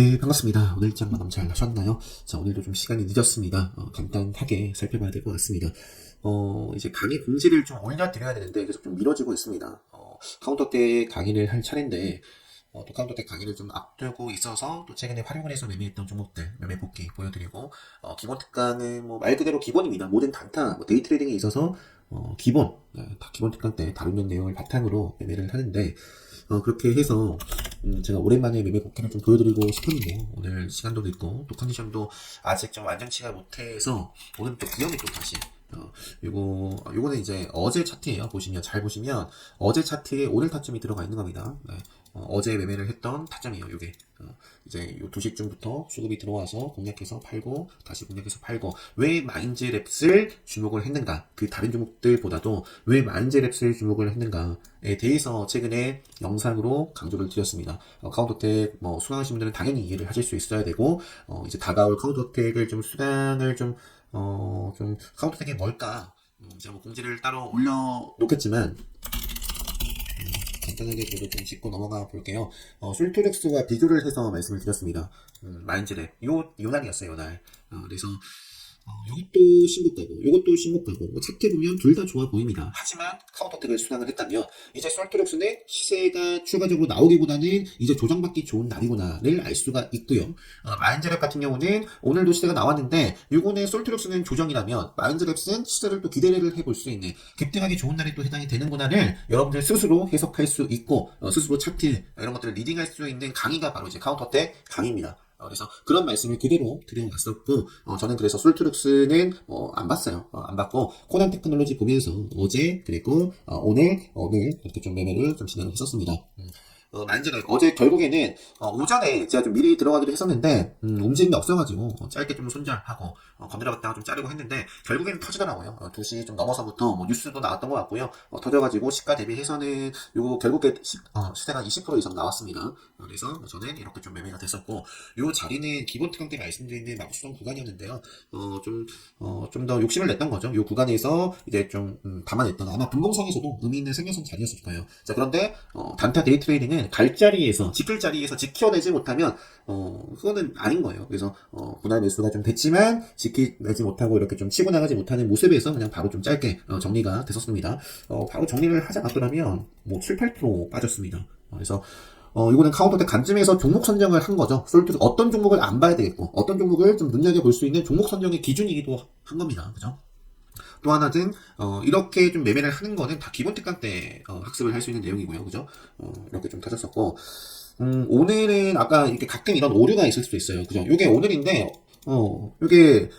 네, 반갑습니다. 오늘 일정 마감 잘 하셨나요? 자, 오늘도 좀 시간이 늦었습니다. 간단하게 살펴봐야 될 것 같습니다. 이제 강의 공지를 좀 올려드려야 되는데 계속 좀 미뤄지고 있습니다. 카운터 때 강의를 할 차례인데, 또 카운터 때 강의를 좀 앞두고 있어서 또 최근에 활용을 해서 매매했던 종목들, 매매 복귀 보여드리고, 기본 특강은 뭐 말 그대로 기본입니다. 모든 단타, 뭐 데이 트레이딩에 있어서, 기본, 다 기본 특강 때 다루는 내용을 바탕으로 매매를 하는데, 그렇게 해서 제가 오랜만에 매매 복귀를 좀 보여드리고 싶었는데 오늘 시간도 늦고 또 컨디션도 아직 좀 완전치가 못해서 오늘 또 구형이 또 다시 요거는 이제 어제 차트예요. 잘 보시면 어제 차트에 오늘 타점이 들어가 있는 겁니다. 네. 어제 매매를 했던 타점이에요. 요게 이제 요 2시쯤부터 수급이 들어와서 공략해서 팔고 다시 공략해서 팔고 왜 마인즈랩스를 주목을 했는가, 그 다른 종목들보다도 왜 마인즈랩스를 주목을 했는가에 대해서 최근에 영상으로 강조를 드렸습니다. 카운터텍 수강하신 분들은 당연히 이해를 하실 수 있어야 되고, 이제 다가올 카운터텍을 좀 수강을 좀 카운터텍이 뭘까, 제가 뭐 공지를 따로 올려놓겠지만 간단하게 그래도 좀 짚고 넘어가 볼게요. 솔토렉스와 비교를 해서 말씀을 드렸습니다. 마인즈랩 요날이었어요, 요날. 그래서 요것도 신고가고 요것도 신고가고 뭐 차트 보면 둘 다 좋아 보입니다. 하지만 카운터텍을 수강을 했다면 이제 솔토렉스는 시세가 추가적으로 나오기보다는 이제 조정받기 좋은 날이구나를 알 수가 있고요. 마인즈랩 같은 경우는 오늘도 시세가 나왔는데 요거는 솔토렉스는 조정이라면 마인즈랩은 시세를 또 기대를 해볼 수 있는 급등하기 좋은 날에 또 해당이 되는구나를 여러분들 스스로 해석할 수 있고, 스스로 차트 이런 것들을 리딩할 수 있는 강의가 바로 이제 카운터텍 강의입니다. 그래서 그런 말씀을 그대로 드려왔었고, 저는 그래서 솔트룩스는 안 봤어요. 안 봤고 코난 테크놀로지 보면서 어제 그리고 오늘 이렇게 좀 매매를 좀 진행을 했었습니다. 마인즈랩 어제 결국에는 오전에 제가 좀 미리 들어가기로 했었는데 움직임이 없어가지고 짧게 좀 손절하고 건드려봤다가 좀 자르고 했는데 결국에는 터지더라고요. 2시 좀 넘어서부터 뭐 뉴스도 나왔던 것 같고요. 터져가지고 시가 대비해서는 요거 결국에 시세가 20% 이상 나왔습니다. 그래서 저는 이렇게 좀 매매가 됐었고, 요 자리는 기본 특강 때 말씀드린 막수정 구간이었는데요. 좀 더 욕심을 냈던 거죠. 요 구간에서 이제 좀 담아냈던, 아마 분봉성에서도 의미 있는 생명선 자리였을 거예요. 자, 그런데 단타 데이 트레이딩은 갈 자리에서 지킬 자리에서 지켜내지 못하면 그거는 아닌 거예요. 그래서 분할 매수가 좀 됐지만 지키내지 못하고 이렇게 좀 치고 나가지 못하는 모습에서 그냥 바로 좀 짧게 정리가 됐었습니다. 바로 정리를 하지 않았더라면 뭐 7, 8% 빠졌습니다. 그래서 이거는 카운터텍 관점에서 종목 선정을 한 거죠. 솔직히 어떤 종목을 안 봐야 되겠고 어떤 종목을 좀 눈여겨볼 수 있는 종목 선정의 기준이기도 한 겁니다. 그죠? 또 하나는 이렇게 좀 매매를 하는 거는 다 기본 특강 때 학습을 할 수 있는 내용이고요. 그죠? 이렇게 좀 터졌었고, 오늘은 아까 이렇게 가끔 이런 오류가 있을 수도 있어요. 그죠? 요게 오늘인데 요게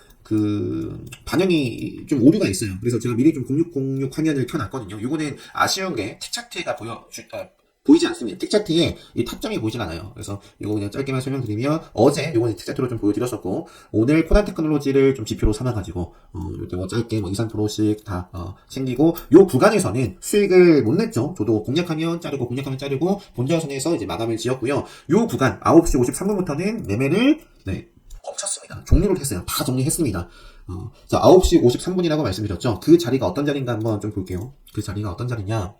반영이 좀 오류가 있어요. 그래서 제가 미리 좀 0606 화면을 켜놨거든요. 요거는 아쉬운 게 틱차트가 보이지 않습니다. 틱차트에 이 타점이 보이진 않아요. 그래서 이거 그냥 짧게만 설명드리면, 어제 요거는 틱차트로 좀 보여드렸었고, 오늘 코난 테크놀로지를 좀 지표로 삼아가지고, 이렇게 뭐 짧게 2, 3%씩 다, 챙기고, 요 구간에서는 수익을 못 냈죠. 저도 공략하면 자르고, 본전선에서 이제 마감을 지었고요. 요 구간, 9시 53분부터는 매매를, 멈췄습니다. 종료를 했어요. 다 정리했습니다. 자, 9시 53분이라고 말씀드렸죠. 그 자리가 어떤 자리인가 한번 좀 볼게요. 그 자리가 어떤 자리냐.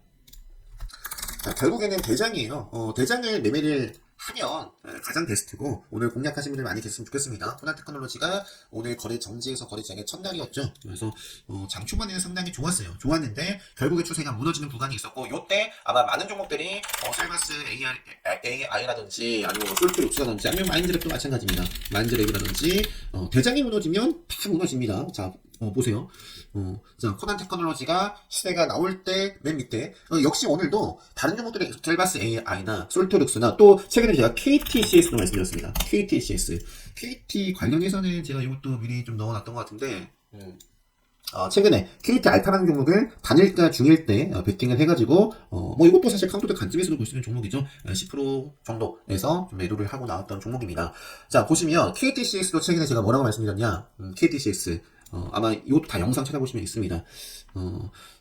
자, 결국에는 대장이에요. 대장을 매매를 하면 가장 베스트고, 오늘 공략하신 분들 많이 계셨으면 좋겠습니다. 코난 테크놀로지가 오늘 거래 정지에서 거래 장의 첫날이었죠. 그래서 장 초반에는 상당히 좋았는데 결국에 추세가 무너지는 구간이 있었고, 요때 아마 많은 종목들이 셀바스 AI라든지 아니면 솔트룩스라든지 아니면 마인드랩도 마찬가지입니다. 마인드랩이라든지 대장이 무너지면 다 무너집니다. 자, 보세요. 자, 코난 테크놀로지가 시세가 나올 때 맨 밑에, 역시 오늘도 다른 종목들의 셀바스 AI나 솔토룩스나 또 최근에 제가 KTCS도 말씀드렸습니다. KT 관련해서는 제가 이것도 미리 좀 넣어놨던 것 같은데, 최근에 KT 알파라는 종목을 단일가 중일 때 베팅을 해가지고 뭐 이것도 사실 카운터텍 관점에서도 볼 수 있는 종목이죠. 10% 정도에서 좀 매도를 하고 나왔던 종목입니다. 자, 보시면 KTCS도 최근에 제가 뭐라고 말씀드렸냐, KTCS 아마 이것도 다 영상 찾아보시면 있습니다.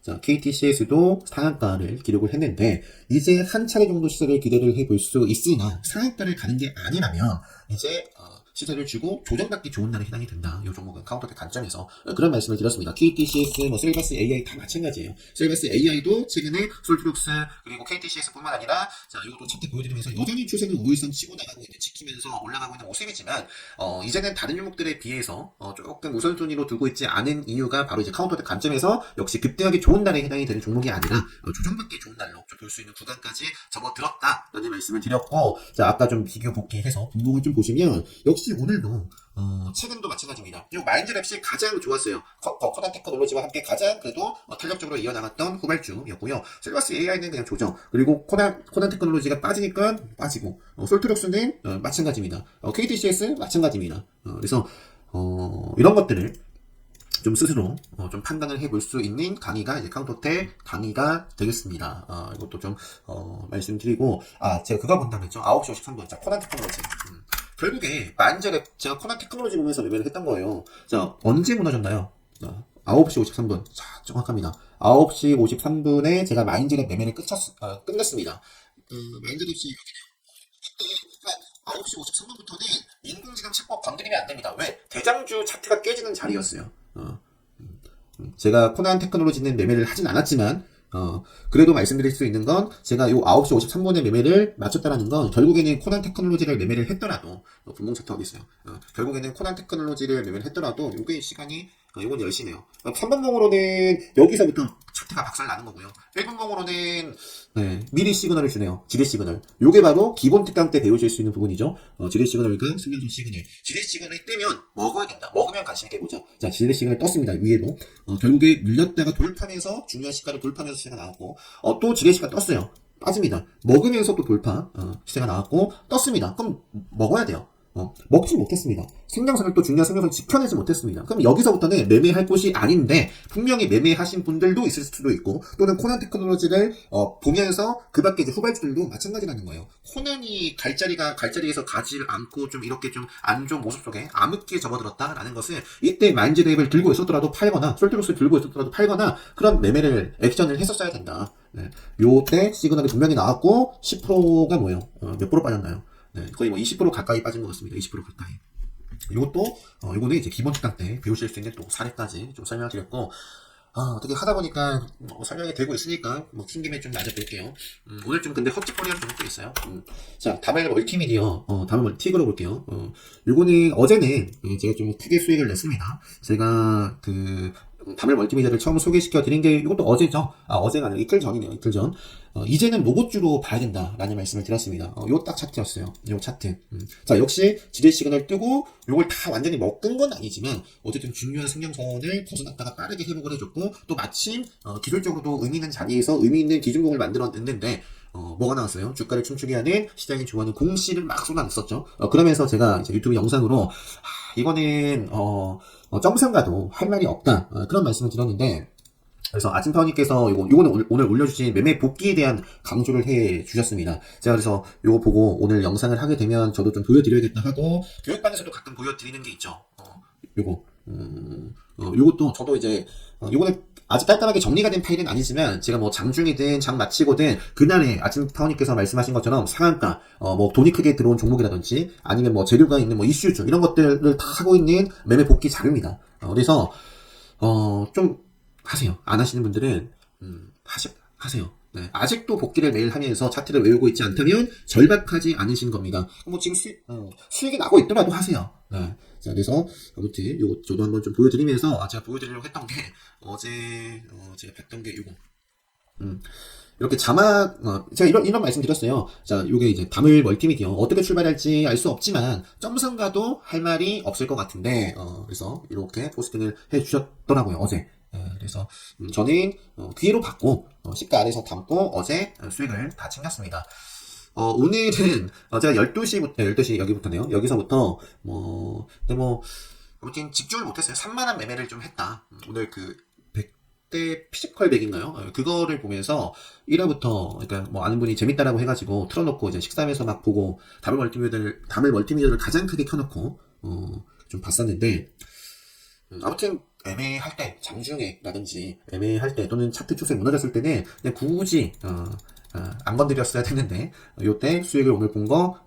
자, KTCS도 상한가를 기록을 했는데, 이제 한 차례 정도 시세를 기대를 해볼 수 있으나, 상한가를 가는 게 아니라면, 이제, 시세를 주고 조정받기 좋은 날에 해당이 된다. 이 종목은 카운터텍 관점에서 그런 말씀을 드렸습니다. KTCS, 셀바스 AI 다 마찬가지예요. 셀바스 AI도 최근에 솔트룩스 그리고 KTCS뿐만 아니라 자 이것도 차트 보여드리면서 여전히 추세는 우일선 치고 나가고 있는 지키면서 올라가고 있는 모습이지만 이제는 다른 종목들에 비해서 조금 우선순위로 두고 있지 않은 이유가 바로 이제 카운터텍 관점에서 역시 급등하기 좋은 날에 해당이 되는 종목이 아니라 조정받기 좋은 날로 볼 수 있는 구간까지 접어들었다라는 말씀을 드렸고 자 아까 좀 비교 복귀해서 분봉을 좀 보시면 역시 오늘도 최근도 마찬가지입니다. 이 마인드랩시 가장 좋았어요. 코난 테크놀로지와 함께 가장 그래도 탄력적으로 이어나갔던 후발주였고요. 셀바스 AI는 그냥 조정. 그리고 코난 테크놀로지가 빠지니까 빠지고 솔트럭스는 마찬가지입니다. KTCS 마찬가지입니다. 그래서 이런 것들을 좀 스스로 좀 판단을 해볼 수 있는 강의가 이제 카운터텍 강의가 되겠습니다. 이것도 좀 말씀드리고 제가 그거 본다고 했죠. 9시 53분 자 코난 테크놀로지 결국에 만절에 제가 코난 테크놀로지 보면서 매매를 했던 거예요. 자 언제 무너졌나요? 9시 53분 자 정확합니다. 9시 53분에 제가 마인드랩 매매를 끝냈습니다. 마인드랩시 여기네요. 그때 9시 53분부터는 인공지능 채법 건드리면 안 됩니다. 왜? 대장주 차트가 깨지는 자리였어요. 제가 코난 테크놀로지는 매매를 하진 않았지만 그래도 말씀드릴 수 있는 건 제가 요 9시 53분에 매매를 마쳤다라는 건 결국에는 코난 테크놀로지를 매매를 했더라도 분봉 차트 어디 있어요? 결국에는 코난 테크놀로지를 매매를 했더라도 요게 시간이 이건 10시네요. 3분봉으로는 여기서부터 차트가 박살 나는 거고요. 1분봉으로는 미리 시그널을 주네요. 지뢰 시그널. 요게 바로 기본 특강 때 배우실 수 있는 부분이죠. 지뢰 시그널과 숨겨진 시그널. 지뢰 시그널이 뜨면 먹어야 된다. 먹으면 관심 있게 보자. 자, 지뢰 시그널 떴습니다. 위에도. 결국에 밀렸다가 돌파하면서 중요한 시가를 돌파하면서 시세가 나왔고 또 지뢰 시가 떴어요. 빠집니다. 먹으면서 또 돌파 시세가 나왔고 떴습니다. 그럼 먹어야 돼요. 먹지 못했습니다. 생명선을 또 중요한 생명선을 지켜내지 못했습니다. 그럼 여기서부터는 매매할 곳이 아닌데 분명히 매매하신 분들도 있을 수도 있고 또는 코난 테크놀로지를 보면서 그 밖에 이제 후발주들도 마찬가지라는 거예요. 코난이 갈자리에서 가지를 않고 좀 이렇게 좀 안 좋은 모습 속에 암흑기에 접어들었다라는 것은 이때 마인드랩을 들고 있었더라도 팔거나 솔트룩스를 들고 있었더라도 팔거나 그런 매매를 액션을 했었어야 된다. 요때 시그널이 분명히 나왔고 10%가 뭐예요? 몇 프로 빠졌나요? 거의 20% 가까이 빠진 것 같습니다. 20% 가까이. 요거는 이제 기본 특강 때 배우실 수 있는 또 사례까지 좀 설명드렸고, 어떻게 하다 보니까 설명이 되고 있으니까 킨 김에 좀 낮아볼게요. 오늘 좀 근데 헛짓거리하는 종목도 있어요. 자, 다음에 멀티미디어, 다음에 멀티그로 볼게요. 요거는 어제는 제가 좀 크게 수익을 냈습니다. 제가 다물 멀티미디어를 처음 소개시켜 드린 게 이것도 어제죠. 어제가 아니라 이틀 전이네요. 이틀 전. 이제는 로봇주로 봐야 된다라는 말씀을 드렸습니다. 요 딱 차트였어요. 요 차트. 자, 역시 지뢰 시그널 뜨고 요걸 다 완전히 먹은 건 아니지만 어쨌든 중요한 승량선을 벗어났다가 빠르게 회복을 해줬고 또 마침 기술적으로도 의미 있는 자리에서 의미 있는 기준봉을 만들어냈는데 뭐가 나왔어요? 주가를 춤추게 하는 시장이 좋아하는 공시를 막 쏟아냈었죠. 그러면서 제가 이제 유튜브 영상으로 이거는 점상가도 할 말이 없다 그런 말씀을 드렸는데 그래서 아침타워님께서 요거는 오늘 올려주신 매매 복귀에 대한 강조를 해 주셨습니다. 제가 그래서 요거 보고 오늘 영상을 하게 되면 저도 좀 보여드려야겠다 하고 교육방에서도 가끔 보여드리는 게 있죠. 요것도 저도 이제 요거는 아직 깔끔하게 정리가 된 파일은 아니지만 제가 뭐 장중이든 장 마치고든 그날에 아침타워님께서 말씀하신 것처럼 상한가 뭐 돈이 크게 들어온 종목이라든지 아니면 뭐 재료가 있는 뭐 이슈주 이런 것들을 다 하고 있는 매매 복귀 자료입니다. 그래서 좀 하세요. 안 하시는 분들은 하세요. 아직도 복귀를 매일 하면서 차트를 외우고 있지 않다면 절박하지 않으신 겁니다. 뭐 지금 수익이 나고 있더라도 하세요. 자, 그래서 아무튼 요거 저도 한번 좀 보여드리면서 제가 보여드리려고 했던 게 어제 제가 봤던 게 요거 이렇게 자막 제가 이런 말씀 드렸어요. 자, 요게 이제 다물 멀티미디어 어떻게 출발할지 알 수 없지만 점상가도 할 말이 없을 것 같은데 그래서 이렇게 포스팅을 해 주셨더라고요. 어제. 그래서 저는 귀로 받고 시가 아래서 담고 어제 수익을 다 챙겼습니다. 오늘은 제가 12시 여기부터네요. 여기서부터 아무튼 집중을 못했어요. 3만원 매매를 좀 했다. 오늘 100대 피지컬 100인가요? 그거를 보면서 1화부터 그러니까 뭐 아는 분이 재밌다라고 해가지고 틀어놓고 이제 식사하면서 막 보고 다물 멀티미디어를 가장 크게 켜놓고 좀 봤었는데 아무튼 애매할 때, 장중에라든지 애매할 때 또는 차트 추세 무너졌을 때는 그냥 굳이 안 건드렸어야 됐는데 요때 수익을 오늘 본 거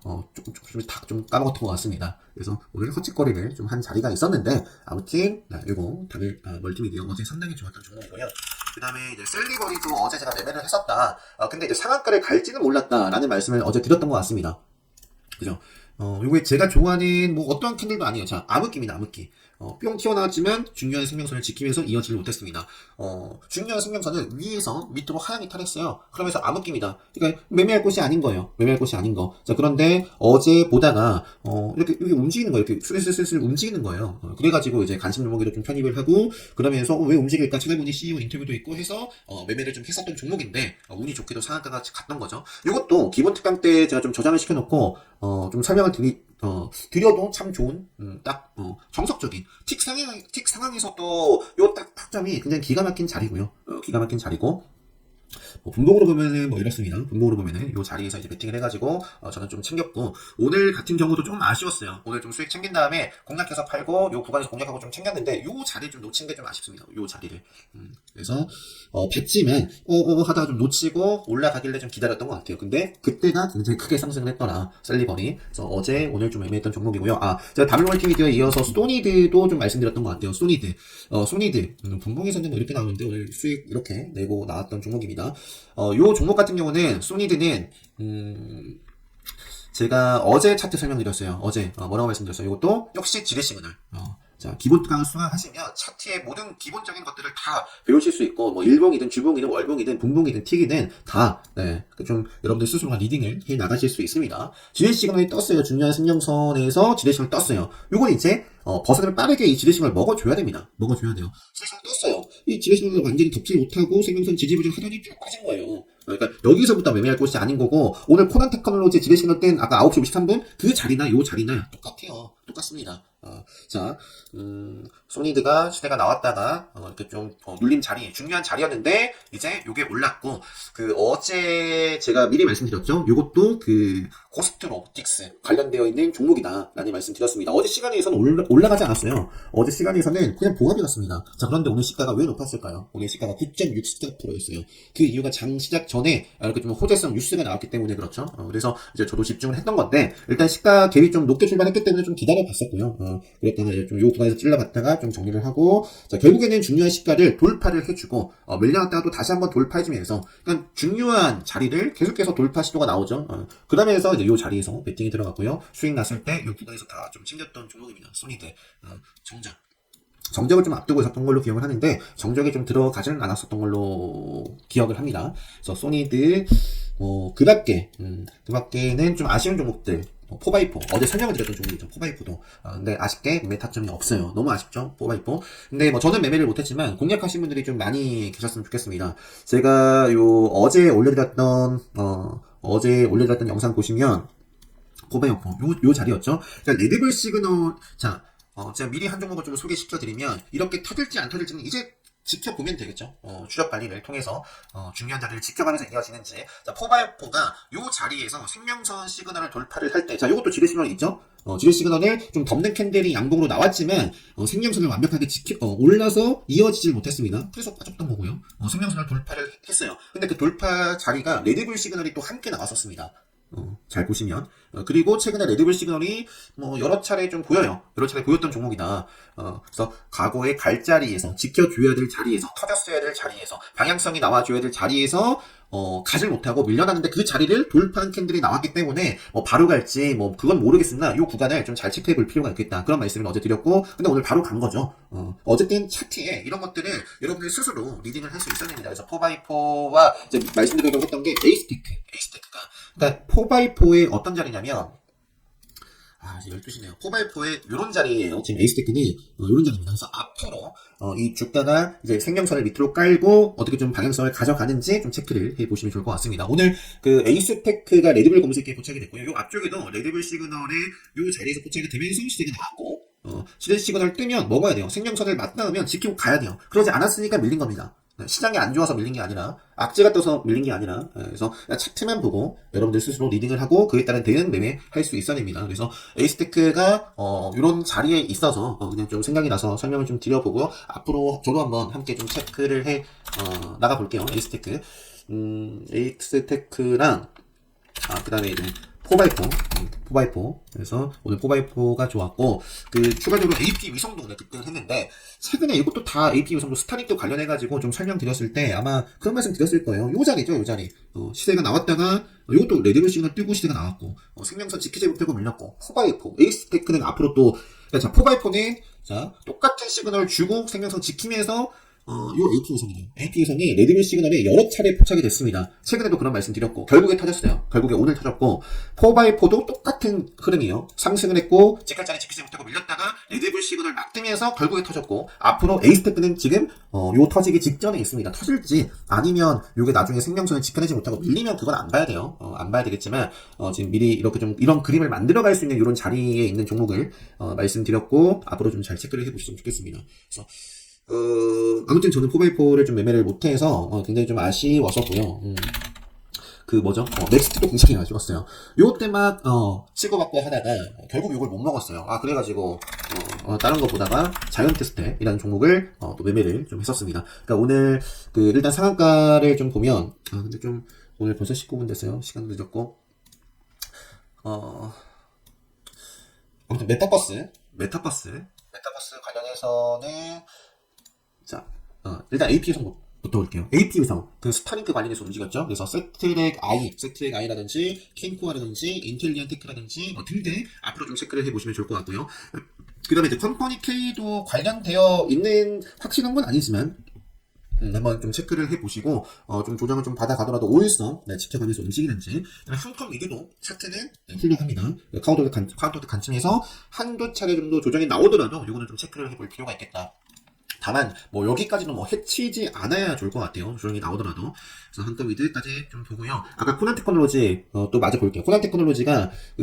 좀 까먹었던 것 같습니다. 그래서 오늘 헛짓거리를 좀 한 자리가 있었는데 아무튼 요거 다들 멀티미디어 어제 상당히 좋았던 종목이고요. 그 다음에 이제 셀리버리도 어제 제가 매매를 했었다. 근데 이제 상한가를 갈지는 몰랐다라는 말씀을 어제 드렸던 것 같습니다. 그죠? 요게 제가 좋아하는 뭐 어떠한 캔들도 아니에요. 자, 암흑기입니다, 암흑기. 뿅 튀어나왔지만 중요한 생명선을 지키면서 이어지지 못했습니다. 중요한 생명선을 위에서 밑으로 하향 이탈했어요. 그러면서 암흑기입니다. 그러니까 매매할 곳이 아닌 거예요. 매매할 곳이 아닌 거. 자, 그런데 어제 보다가 이렇게 움직이는 거예요. 이렇게 슬슬슬 움직이는 거예요. 그래가지고 이제 관심 종목에도 좀 편입을 하고 그러면서 왜 움직일까 찾아보니 CEO 인터뷰도 있고 해서 매매를 좀 했었던 종목인데 운이 좋게도 상한가가 갔던 거죠. 이것도 기본 특강 때 제가 좀 저장을 시켜놓고 좀 설명을 드려도 참 좋은, 정석적인, 틱 상황에서도 요 딱 타점이 굉장히 기가 막힌 자리고요. 기가 막힌 자리고, 분봉으로 보면은 뭐 이렇습니다. 분봉으로 보면은 요 자리에서 이제 베팅을 해가지고 저는 좀 챙겼고 오늘 같은 경우도 좀 아쉬웠어요. 오늘 좀 수익 챙긴 다음에 공략해서 팔고 요 구간에서 공략하고 좀 챙겼는데 요 자리 좀 놓친 게 좀 아쉽습니다. 요 자리를. 그래서 봤지만 하다가 좀 놓치고 올라가길래 좀 기다렸던 것 같아요. 근데 그때가 굉장히 크게 상승을 했더라. 셀리버니. 그래서 어제 오늘 좀 애매했던 종목이고요. 제가 다른 멀티미디어에 이어서 소니드도 좀 말씀드렸던 것 같아요. 소니드. 소니드. 분봉에서는 뭐 이렇게 나오는데 오늘 수익 이렇게 내고 나왔던 종목입니다. 요 종목 같은 경우는 소니드는 제가 어제 차트 설명드렸어요. 어제 뭐라고 말씀드렸어요. 이것도 역시 지뢰 시그널. 자, 기본 특강을 수강하시면 차트의 모든 기본적인 것들을 다 배우실 수 있고, 뭐, 일봉이든 주봉이든 월봉이든 분봉이든 틱이든 다, 좀 여러분들 스스로가 리딩을 해 나가실 수 있습니다. 지뢰 시그널이 떴어요. 중요한 생명선에서 지뢰 시그널 떴어요. 요건 이제, 벗어나면 빠르게 이 지뢰 시그널 먹어줘야 됩니다. 먹어줘야 돼요. 지뢰 시그널 떴어요. 이 지뢰 시그널을 완전히 덮지 못하고 생명선 지지부진 하더니 쭉 빠진 거예요. 그러니까 여기서부터 매매할 곳이 아닌 거고 오늘 코난 테크놀로지 지뢰 시그널 땐 아까 9시 53분 그 자리나 요 자리나 똑같아요. 똑같습니다. 자, 소니드가 시대가 나왔다가 이렇게 좀 눌림 자리 중요한 자리였는데 이제 요게 올랐고 어제 제가 미리 말씀드렸죠. 요것도 고스트 로보틱스 관련되어 있는 종목이다라는 말씀드렸습니다. 어제 시간에서는 올라가지 않았어요. 어제 시간에서는 그냥 보합이었습니다. 자, 그런데 오늘 시가가 왜 높았을까요? 오늘 시가가 9.64%였어요. 그 이유가 장 시작 전에 이렇게 좀 호재성 뉴스가 나왔기 때문에 그렇죠. 그래서 이제 저도 집중을 했던 건데 일단 시가 갭이 좀 높게 출발했기 때문에 좀 기다려 봤었고요. 그랬다가 이제 좀 요 구간에서 찔러봤다가 좀 정리를 하고 자, 결국에는 중요한 시가를 돌파를 해주고 밀려났다가 또 다시 한번 돌파해주면서 그러니까 중요한 자리를 계속해서 돌파 시도가 나오죠. 그 다음에서 이제 요 자리에서 베팅이 들어갔고요. 수익 났을 때 요 구간에서 다 좀 챙겼던 종목입니다. 소니드 정적을 좀 앞두고 있었던 걸로 기억을 하는데 정적이 좀 들어가지는 않았었던 걸로 기억을 합니다. 그래서 소니드 그 밖에는 좀 아쉬운 종목들 포바이포 어제 설명을 드렸던 종목이죠. 포바이포도 근데 아쉽게 매매 타점이 없어요. 너무 아쉽죠. 포바이포 근데 뭐 저는 매매를 못했지만 공략하신 분들이 좀 많이 계셨으면 좋겠습니다. 제가 어제 올려드렸던 영상 보시면 포바이포 요 자리였죠. 그러니까 레드불 시그널 자 제가 미리 한 종목을 좀 소개시켜드리면 이렇게 터질지 안 터질지는 이제 지켜보면 되겠죠. 추적 관리를 통해서 중요한 자리를 지켜가면서 이어지는지. 자, 포바이포가 요 자리에서 생명선 시그널을 돌파를 할 때, 자, 요것도 지뢰 시그널이 있죠. 지뢰 시그널을 좀 덮는 캔들이 양봉으로 나왔지만 생명선을 완벽하게 올라서 이어지질 못했습니다. 그래서 빠졌던 거고요. 생명선을 돌파를 했어요. 근데 그 돌파 자리가 레드불 시그널이 또 함께 나왔었습니다. 잘 보시면 그리고 최근에 레드불 시그널이 뭐 여러 차례 좀 보여요. 여러 차례 보였던 종목이다. 그래서 과거에 갈 자리에서 지켜줘야 될 자리에서 터졌어야 될 자리에서 방향성이 나와줘야 될 자리에서 가질 못하고 밀려나는데 그 자리를 돌파한 캔들이 나왔기 때문에 바로 갈지 그건 모르겠으나 이 구간을 좀 잘 체크해 볼 필요가 있겠다. 그런 말씀을 어제 드렸고 근데 오늘 바로 간 거죠. 어쨌든 차트에 이런 것들을 여러분들 스스로 리딩을 할 수 있었습니다. 그래서 포바이포와 이제 말씀드리려고 했던 게 에이스테크가 그러니까 포바이포의 어떤 자리냐면 이제 12시네요. 포바이포의 요런 자리예요. 지금 에이스테크는 요런 자리입니다. 그래서 앞으로 이 주가가 이제 생명선을 밑으로 깔고 어떻게 좀 방향성을 가져가는지 좀 체크를 해보시면 좋을 것 같습니다. 오늘 에이스테크가 레드불 검색기에 포착이 됐고요. 요 앞쪽에도 레드불 시그널의 요 자리에서 포착이 되면서 시대가 나왔고 시대 시그널 뜨면 먹어야 돼요. 생명선을 맞닿으면 지키고 가야 돼요. 그러지 않았으니까 밀린 겁니다. 시장이 안 좋아서 밀린 게 아니라 악재가 떠서 밀린 게 아니라 그래서 차트만 보고 여러분들 스스로 리딩을 하고 그에 따른 대응 매매 할 수 있어야 됩니다. 그래서 에이스테크가 이런 자리에 있어서 그냥 좀 생각이 나서 설명을 좀 드려보고요. 앞으로 저도 한번 함께 좀 체크를 해 나가 볼게요. 에이스테크랑 그 다음에 이제 4x4. 그래서 오늘 4x4가 좋았고, 추가적으로 AP 위성도 오늘 급등을 했는데, 최근에 이것도 다 AP 위성도 스타링도 관련해가지고 좀 설명드렸을 때 아마 그런 말씀 드렸을 거예요. 요 자리죠, 요 자리. 시세가 나왔다가, 이것도 레드벨 시그널 뜨고 시세가 나왔고, 생명선 지키지 못하고 밀렸고, 4x4. 에이스테크는 앞으로 또, 자, 4x4는, 자, 똑같은 시그널 주고 생명선 지키면서 요 AP 위성이네요. AP 위성이 레드빌 시그널에 여러 차례 포착이 됐습니다. 최근에도 그런 말씀 드렸고, 결국에 터졌어요. 결국에 오늘 터졌고, 4x4도 똑같은 흐름이에요. 상승을 했고, 직할자리 지키지 못하고 밀렸다가, 레드빌 시그널 막 뜨면서 결국에 터졌고, 앞으로 에이스테크는 지금, 요 터지기 직전에 있습니다. 터질지, 아니면, 요게 나중에 생명선을 지켜내지 못하고 밀리면 그건 안 봐야 돼요. 안 봐야 되겠지만, 지금 미리 이렇게 좀, 이런 그림을 만들어갈 수 있는 이런 자리에 있는 종목을, 말씀드렸고, 앞으로 좀 잘 체크를 해보시면 좋겠습니다. 그래서, 아무튼 저는 4x4를 좀 매매를 못해서 굉장히 좀 아쉬웠었고요. 넥스트도 굉장히 아쉬웠어요. 요때 막 치고받고 하다가 결국 요걸 못 먹었어요. 그래가지고 다른 거 보다가 자이언트 스텝이라는 종목을 또 매매를 좀 했었습니다. 그러니까 오늘 일단 상한가를 좀 보면 근데 좀 오늘 벌써 19분 됐어요. 시간도 늦었고 아무튼 메타버스 관련해서는 자, 일단 AP 위성부터 볼게요. AP 위성, 스타링크 관련해서 움직였죠. 그래서 세트렉 I라든지, 캔코아라든지, 인텔리언 테크라든지, 등등, 앞으로 좀 체크를 해보시면 좋을 것 같고요. 그 다음에 컴퍼니 K도 관련되어 있는 확실한 건 아니지만, 한번 좀 체크를 해보시고, 좀 조정을 좀 받아가더라도 5일선, 지켜가면서 움직이는지, 한컴 리드도 차트는 훌륭합니다. 카운터 간층에서 한두 차례 정도 조정이 나오더라도, 이거는 좀 체크를 해볼 필요가 있겠다. 다만 여기까지는 해치지 않아야 좋을 것 같아요. 조정이 나오더라도. 그래서 한컴 미드까지 좀 보고요. 아까 코난 테크놀로지 또 마저 볼게요. 코난 테크놀로지가